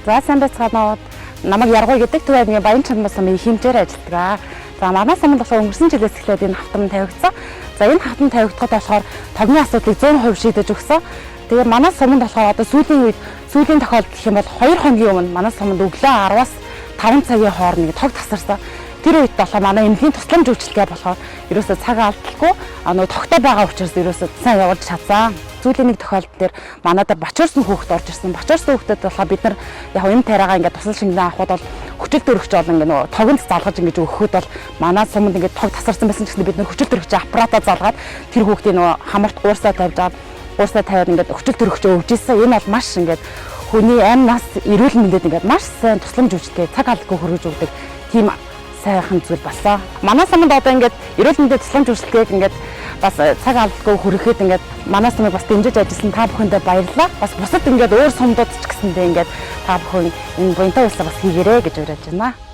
За сайн байцгаана уу. Намайг Яргуй гэдэг Төв аймгийн Баян Чанмаа сумын хэмжээр ажилладаг. За манай сумд болохоор өнгөрсөн жилээс эхлээд энэ хавтан тавигдсан. За энэ хавтан тавигдахад болохоор тогны асуудлыг 100% шийдэж өгсөн. Тэгээ манай сумд болохоор одоо сүүлийн тохиолдол гэх юм бол 2 хоногийн өмнө манай сумд өглөө 10-аас 5 цагийн хооронд тог тасарсан. Тэр үед болохоор манай эмнэлгийн тусламж үйлчилгээ болохоор ерөөсөө цаг алдалгүй тогтоо байгаа учраас ерөөсөө сайн явуулж чадсан. Сүүлийн нэг тохиолдол дээр манайдаа бочорсон хүүхэд орж ирсэн. Бочорсон хүүхдэд болохоор бид нар яг энэ тайрагаа ингээд тусал шингэн авахд бол хүчил төрөгч олон ингээд нөгөө тогонд залгаж ингээд өгөхөд бол манай сумд ингээд тог тасарсан байсан ч гэсэн бид нар хүчил төрөгч аппаратаа залгаад тэр хүүхдийн нөгөө хамарт гуурсаа тавьж аваад гуурсаа тавиад ингээд хүчил төрөгчөө өгж ирсэн. Энэ бол маш ингээд хүний амь нас эрүүл мэндэд ингээд маш сайн тусламж үйлчилгээ цаг алдалгүй хүргэж өгдөг тийм сайхан зүйл болсон. Манай сумд одоо ингээд эрүүл мэндэд тусламж үйлчилгээг ингээд бас цаг алдалгүй хүргэхэд ингээд манай сумыг бас дэмжиж ажилласан та бүхэндээ баярлалаа. Бас бусад ингээд өөр сумдууд ч гэсэндээ ингээд та бүхэн энэ буянтай үйлсээ бас хийгээрэй гэж уриалж байна.